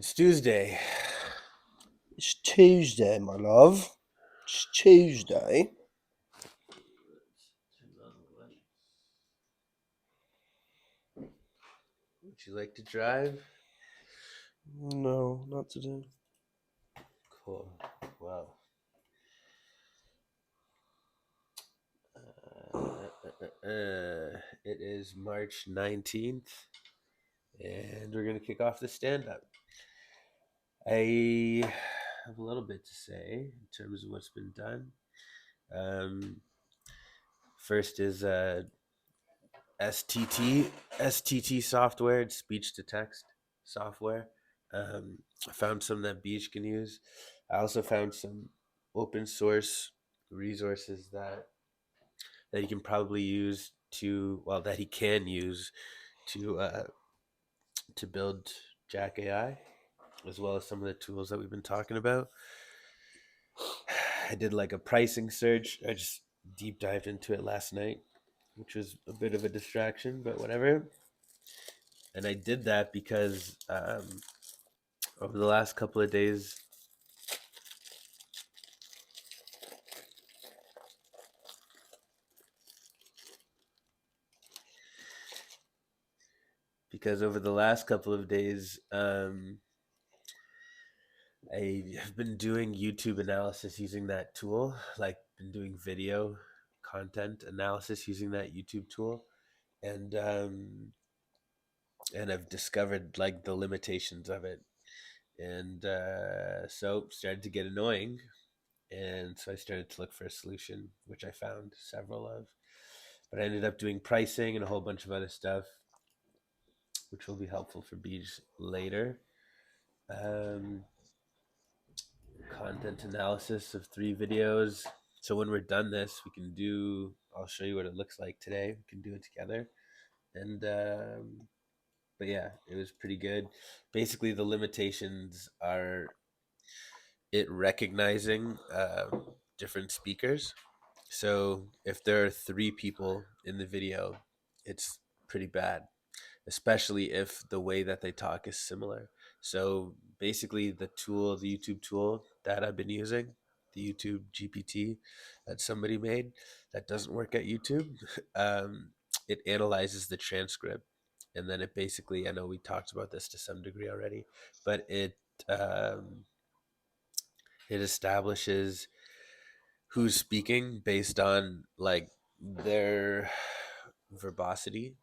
It's Tuesday. It's Tuesday, my love. It's Tuesday. Would you like to drive? No, not today. Cool. Well, it is March 19th, and we're going to kick off the stand up. I have a little bit to say in terms of what's been done. First is STT software, it's speech to text software. I found some that Beach can use. I also found some open source resources that he can probably use that he can use to build Jack AI, as well as some of the tools that we've been talking about. I did like a pricing search. I just deep dived into it last night, which was a bit of a distraction, but whatever. And I did that because over the last couple of days, I have been doing YouTube analysis using that tool, like been doing video content analysis using that YouTube tool, and I've discovered like the limitations of it, and so started to get annoying, and so I started to look for a solution, which I found several of, but I ended up doing pricing and a whole bunch of other stuff, which will be helpful for Beej later. Um, Content analysis of 3 videos. So when we're done this, I'll show you what it looks like today. We can do it together. And, but yeah, it was pretty good. Basically, the limitations are it recognizing different speakers. So if there are 3 people in the video, it's pretty bad, especially if the way that they talk is similar. So basically, the YouTube tool that I've been using, the YouTube GPT that somebody made that doesn't work at YouTube, it analyzes the transcript. And then it basically, I know we talked about this to some degree already, but um, it establishes who's speaking based on like their verbosity,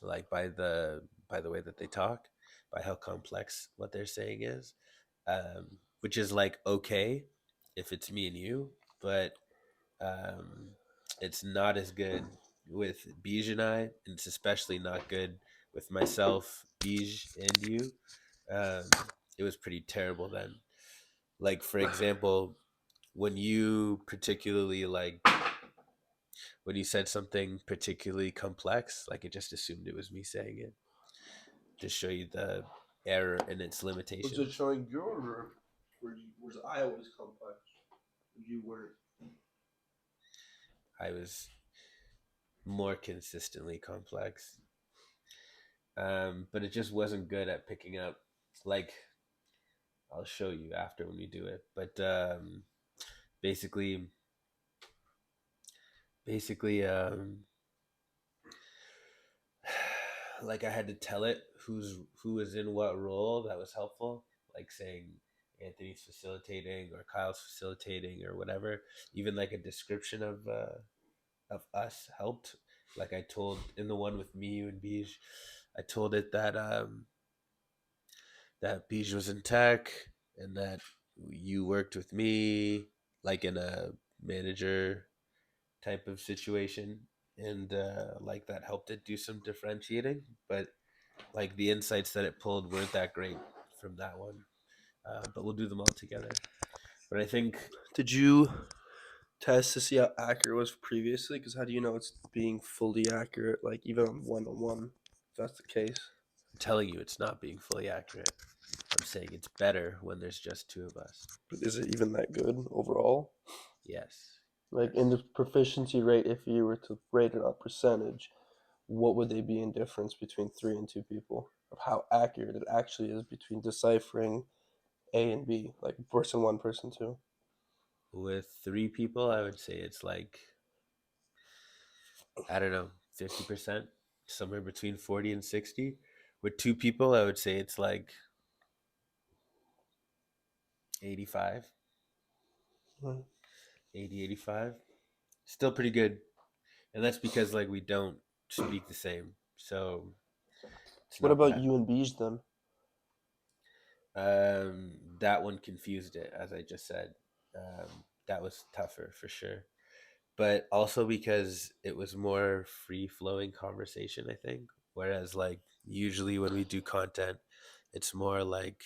like by the way that they talk, by how complex what they're saying is, which is like okay if it's me and you, but um, it's not as good with Bij and I, and it's especially not good with myself, Bij, and you. Um, it was pretty terrible then. Like for example, when you particularly like when you said something particularly complex, like it just assumed it was me saying it to show you the error and its Was it limitations. showing your or was I always complex? You were. I was more consistently complex, but it just wasn't good at picking up. Like I'll show you after when we do it, but basically, basically, like I had to tell it who was in what role. That was helpful. Like saying Anthony's facilitating or Kyle's facilitating or whatever. Even like a description of us helped. Like I told in the one with me, you and Bij, I told it that Bij was in tech and that you worked with me like in a manager type of situation, and like that helped it do some differentiating, but like the insights that it pulled weren't that great from that one. But we'll do them all together. But I think Did you test to see how accurate it was previously? Because how do you know it's being fully accurate, like even on one, if that's the case? I'm telling you it's not being fully accurate. I'm saying it's better when there's just 2 of us. But is it even that good overall? Yes. Like in Yes. the proficiency rate, if you were to rate it on percentage, what would they be in difference between 3 and 2 people? of how accurate it actually is between deciphering A and B, like person one, person two. With 3 people, I would say it's like, I don't know, 50%, somewhere between 40 and 60. With 2 people, I would say it's like 85, Mm. 80, 85. Still pretty good. And that's because like we don't speak the same. So it's What not about that. you and Beige then? That one confused it, as I just said. That was tougher for sure. But also because it was more free flowing conversation, I think. Whereas, like, usually when we do content, it's more like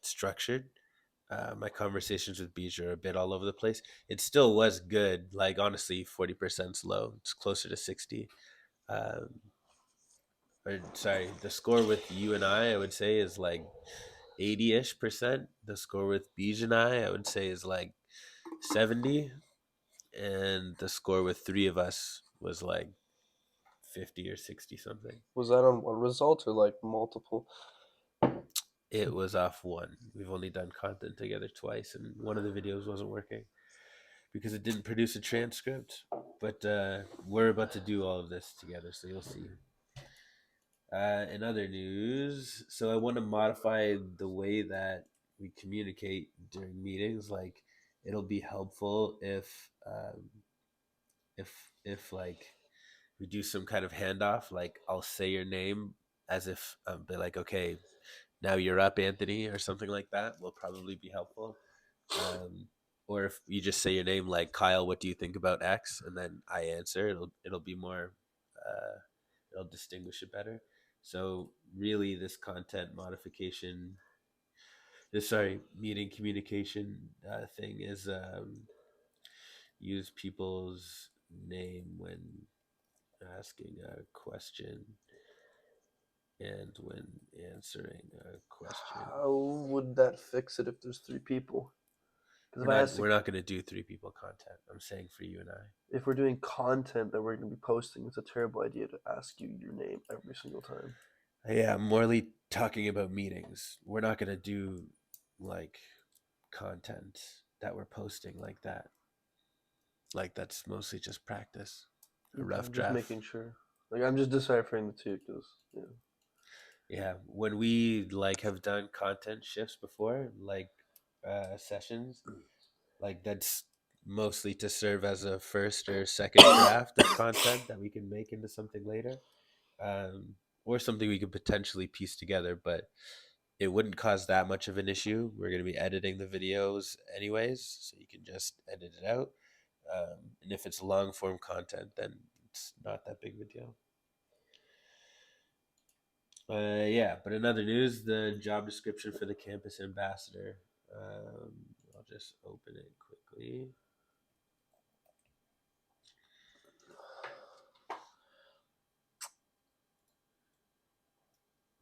structured. My conversations with Bijou are a bit all over the place. It still was good. Like, honestly, 40% low. It's closer to 60. Um, or sorry, the score with you and I would say is like 80-ish%. The score with Bijou and I would say is like 70. And the score with 3 of us was like 50 or 60 something. Was that on one result or like multiple? It was off one. We've only done content together twice, and one of the videos wasn't working because it didn't produce a transcript. But we're about to do all of this together, so you'll see. In other news, so I want to modify the way that we communicate during meetings. Like, it'll be helpful if like we do some kind of handoff. Like, I'll say your name as if be like, okay, now you're up, Anthony, or something like that. Will probably be helpful. Um, or if you just say your name, like, Kyle, what do you think about X, and then I answer. It'll be more. It'll distinguish it better. So really, this content modification, this sorry, meeting communication thing is use people's name when asking a question and when answering a question. How would that fix it if there's three people? Because We're if I not ask, we're not going to do 3 people content. I'm saying for you and I. if we're doing content that we're going to be posting, it's a terrible idea to ask you your name every single time. Yeah, I'm morely talking about meetings. We're not going to do like content that we're posting like that. Like, that's mostly just practice, a Okay, rough I'm just draft. making sure. Like I'm just deciphering the two because yeah. Yeah, when we like have done content shifts before, like sessions, like that's mostly to serve as a first or second draft of content that we can make into something later, or something we could potentially piece together. But it wouldn't cause that much of an issue. We're going to be editing the videos anyways, so you can just edit it out. And if it's long form content, then it's not that big of a deal. Yeah, but in other news, the job description for the campus ambassador. Um, I'll just open it quickly.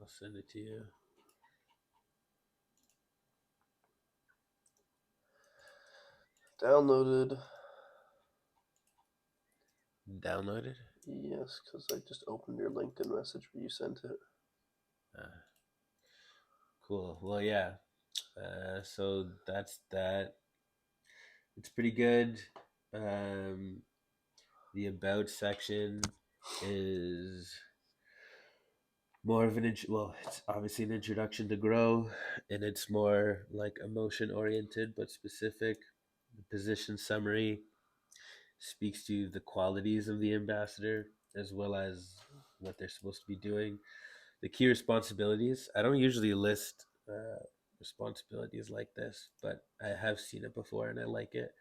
I'll send it to you. Downloaded. Downloaded. Yes, because I just opened your LinkedIn message where you sent it. Uh, cool. Well, yeah. So that's that. It's pretty good. Um, the about section is more of well, it's obviously an introduction to grow, and it's more like emotion oriented but specific. The position summary speaks to the qualities of the ambassador as well as what they're supposed to be doing. The key responsibilities. I don't usually list responsibilities like this, but I have seen it before and I like it.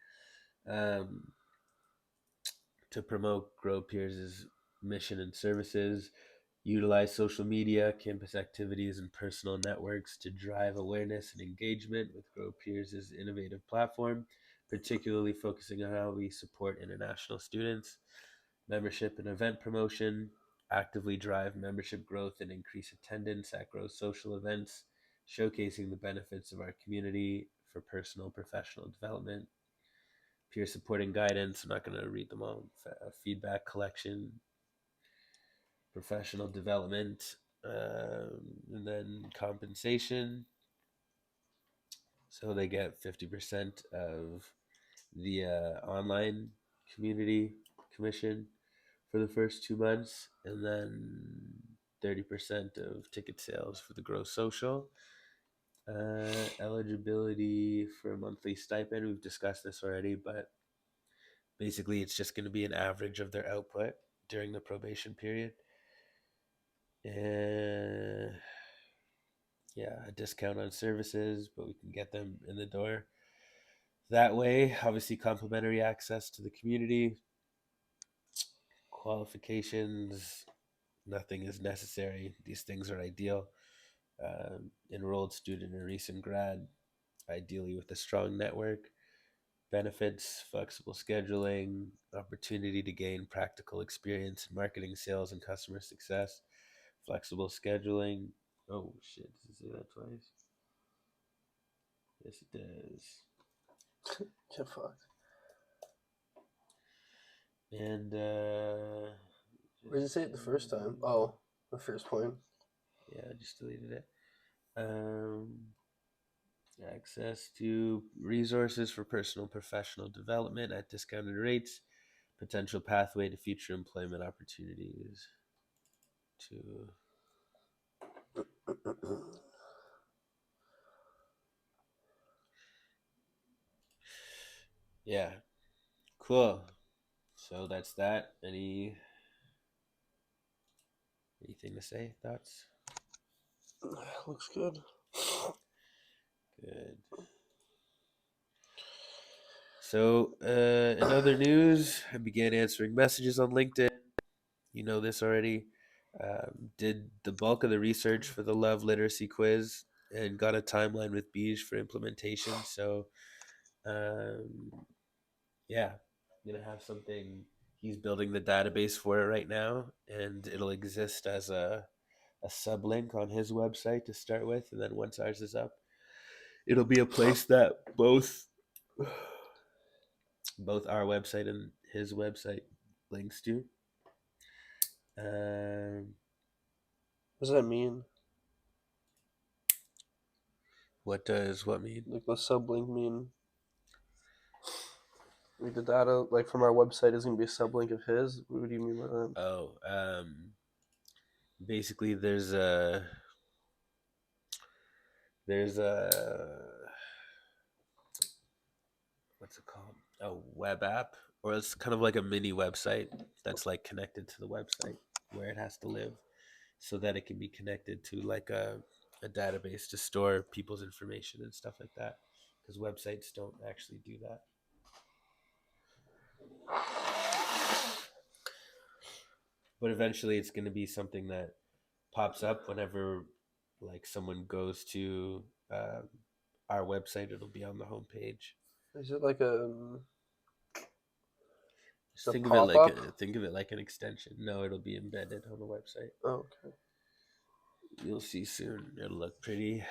Um, to promote Grow Peers' mission and services, utilize social media, campus activities, and personal networks to drive awareness and engagement with Grow Peers' innovative platform, particularly focusing on how we support international students. Membership and event promotion, actively drive membership growth and increase attendance at Grow social events, showcasing the benefits of our community for personal professional development. Peer support and guidance, I'm not going to read them all. Feedback collection, professional development, And then compensation. So they get 50% of the online community commission for the first 2 months, and then 30% of ticket sales for the gross social. Eligibility for a monthly stipend. We've discussed this already, but basically it's just going to be an average of their output during the probation period. And yeah, a discount on services, but we can get them in the door that way. Obviously, complimentary access to the community. Qualifications, nothing is necessary. These things are ideal. Enrolled student or recent grad, ideally with a strong network. Benefits, flexible scheduling, opportunity to gain practical experience in marketing, sales, and customer success. Flexible scheduling. Oh shit, does it say that twice? Yes, it does. Get fucked. And Where did it say it the first time? Oh, the first point. Yeah, I just deleted it. Access to resources for personal and professional development at discounted rates. Potential pathway to future employment opportunities. To yeah, cool. So that's that. Anything to say? Thoughts? Looks good. Good. So, in other news, I began answering messages on LinkedIn. You know this already. Did the bulk of the research for the Love Literacy quiz and got a timeline with Beige for implementation. So, um, yeah, I'm gonna have something. He's building the database for it right now, and it'll exist as a sublink on his website to start with, and then once ours is up, it'll be a place that both our website and his website links to. Um, What does that mean? what does what mean? Like the sublink mean? Like the data, like from our website, is gonna be a sublink of his. What do you mean by that? Oh, basically, there's a what's it called? A web app, or it's kind of like a mini website that's like connected to the website where it has to live, so that it can be connected to like a database to store people's information and stuff like that. Because websites don't actually do that. But eventually, it's going to be something that pops up whenever like someone goes to our website. It'll be on the homepage. Is it like a Just think of it pop like up? think of it like an extension. No, it'll be embedded on the website. Oh, okay. You'll see soon. It'll look pretty.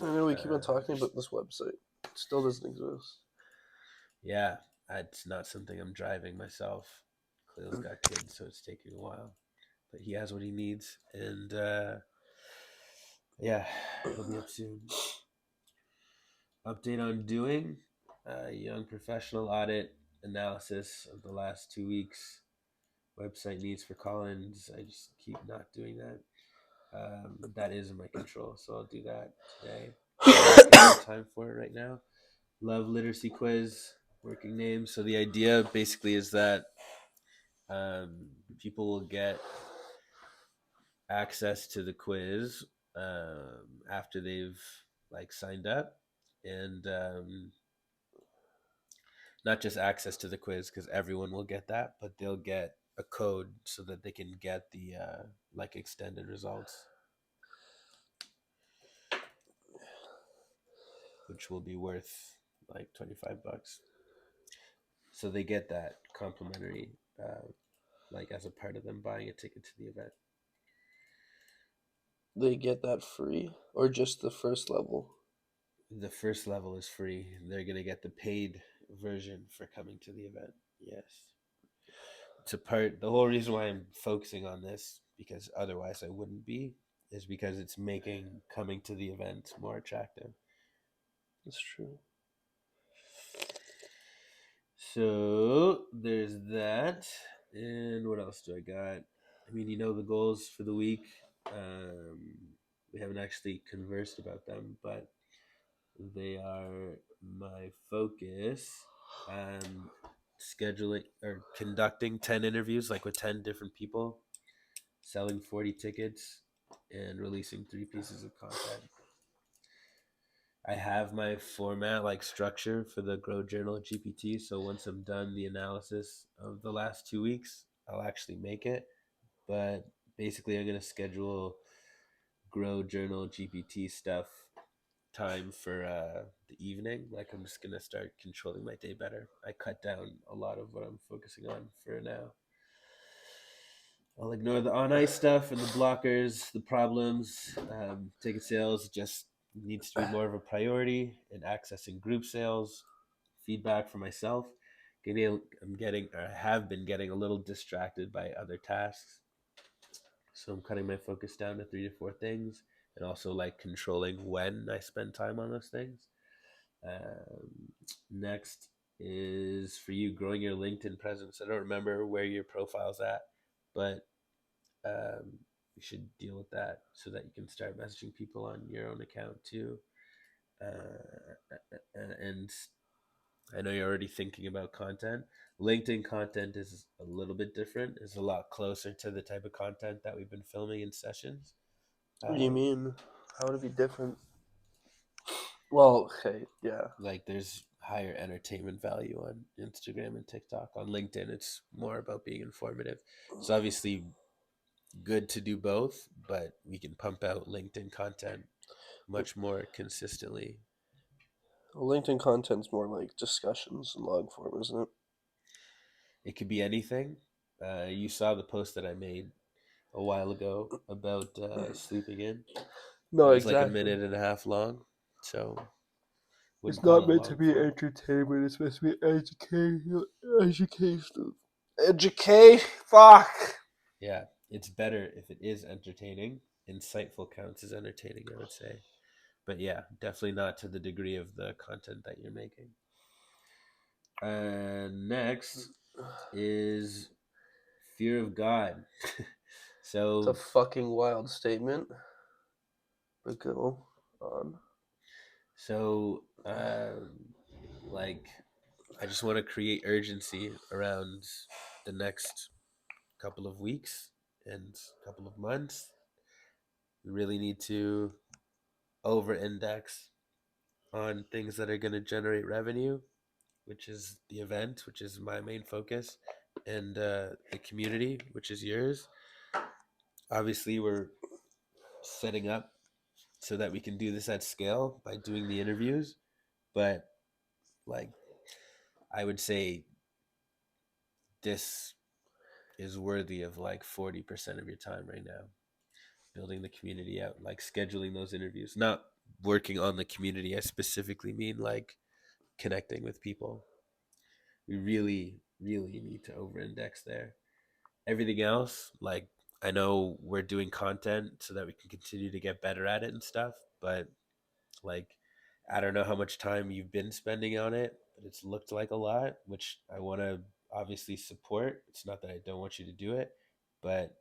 I know we keep on talking about this website. It still doesn't exist. Yeah, it's not something I'm driving myself. Cleo's got kids, so it's taking a while. But he has what he needs, and yeah, it'll be up soon. Update on doing young professional audit analysis of the last 2 weeks. Website needs for Collins. I just keep not doing that. That is in my control, so I'll do that today. I don't have time for it right now. Love Literacy quiz, working name. So the idea basically is that people will get access to the quiz after they've like signed up, and not just access to the quiz because everyone will get that, but they'll get a code so that they can get the like extended results, which will be worth like $25. So they get that complimentary, like as a part of them buying a ticket to the event. They get that free or just the first level? The first level is free. They're gonna get the paid version for coming to the event. Yes, it's a part. The whole reason why I'm focusing on this, because otherwise I wouldn't be, is because it's making coming to the event more attractive. That's true. So there's that. And what else do I got? I mean, the goals for the week. We haven't actually conversed about them, but they are my focus. Scheduling or conducting 10 interviews, like with 10 different people, selling 40 tickets, and releasing 3 pieces of content. I have my format, like structure for the Grow Journal GPT. So once I'm done the analysis of the last 2 weeks, I'll actually make it. But basically, I'm going to schedule Grow Journal GPT stuff time for the evening. Like, I'm just going to start controlling my day better. I cut down a lot of what I'm focusing on for now. I'll ignore the on ice stuff and the blockers, the problems. Ticket sales just needs to be more of a priority, and accessing group sales, feedback for myself. I have been getting a little distracted by other tasks, so I'm cutting my focus down to 3 to 4 things, and also like controlling when I spend time on those things. Next is for you growing your LinkedIn presence. I don't remember where your profile's at, but you should deal with that so that you can start messaging people on your own account too. And I know you're already thinking about content. LinkedIn content is a little bit different. It's a lot closer to the type of content that we've been filming in sessions. What do you mean? How would it be different? Well, okay, yeah. Like there's higher entertainment value on Instagram and TikTok. On LinkedIn, it's more about being informative. It's obviously good to do both, but we can pump out LinkedIn content much more consistently. Well, LinkedIn content's more like discussions and log form, isn't it? It could be anything. You saw the post that I made a while ago about sleeping in. It No, was like a exactly. minute and a half long, so wouldn't It's call not it meant to long be form. entertainment. It's supposed to be educational. Educational. Educate. Fuck. Yeah, it's better if it is entertaining. Insightful counts as entertaining, I would say. But yeah, definitely not to the degree of the content that you're making. Next is fear of God. It's a So, fucking wild statement. But go on. so, like, I just want to create urgency around the next couple of weeks and couple of months. We really need to over index on things that are going to generate revenue, which is the event, which is my main focus, and the community, which is yours. Obviously, we're setting up so that we can do this at scale by doing the interviews, but like I would say this is worthy of like 40% of your time right now, building the community out, like scheduling those interviews, not working on the community. I specifically mean like connecting with people. We really, really need to over index there. Everything else, like I know we're doing content so that we can continue to get better at it and stuff, but like I don't know how much time you've been spending on it, but it's looked like a lot, which I want to obviously support. It's not that I don't want you to do it, but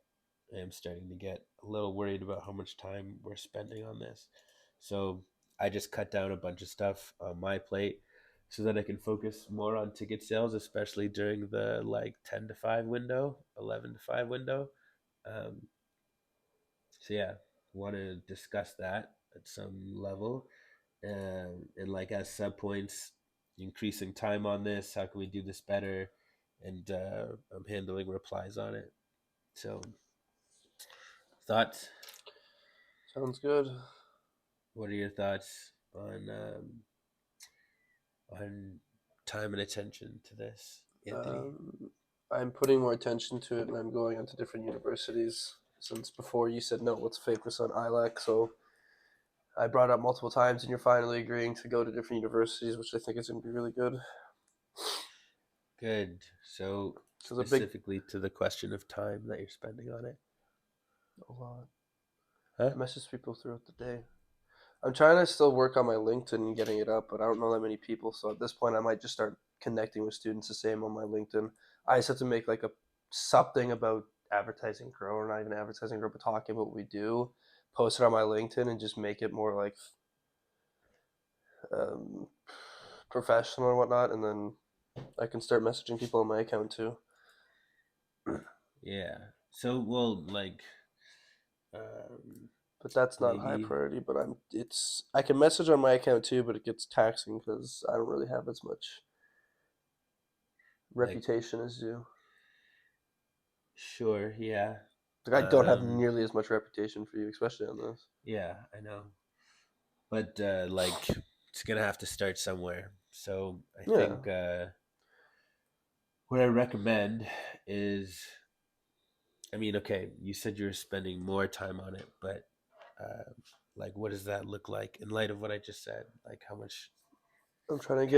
I am starting to get a little worried about how much time we're spending on this. So I just cut down a bunch of stuff on my plate so that I can focus more on ticket sales, especially during the like 10 to 5 window, 11 to 5 window. Um, so yeah, want to discuss that at some level, and like as sub points, increasing time on this. How can we do this better? And I'm handling replies on it. So thoughts? Sounds good. What are your thoughts on time and attention to this, Anthony? Um, I'm putting more attention to it, and I'm going onto different universities. Since before you said no, let's focus on ILAC. So I brought up multiple times, and you're finally agreeing to go to different universities, which I think is going to be really good. Good. So Because a big, specifically to the question of time that you're spending on it. a lot. Huh? I message people throughout the day. I'm trying to still work on my LinkedIn and getting it up, but I don't know that many people. So at this point, I might just start connecting with students the same on my LinkedIn. I just have to make like a something about Advertising Grow, or not even Advertising Grow, but talking about what we do, post it on my LinkedIn, and just make it more like um, professional or whatnot, and then I can start messaging people on my account too. Yeah. So, well, like, um, But that's not high maybe priority. But I can message on my account too, but it gets taxing because I don't really have as much like, reputation as you. sure, yeah. Like I don't have Um, nearly as much reputation for you, especially on this. yeah, I know. But like, it's gonna have to start somewhere. So I Yeah, think what I recommend is, I mean, okay, you said you're spending more time on it, but uh, like, what does that look like in light of what I just said? Like, how much I'm trying to get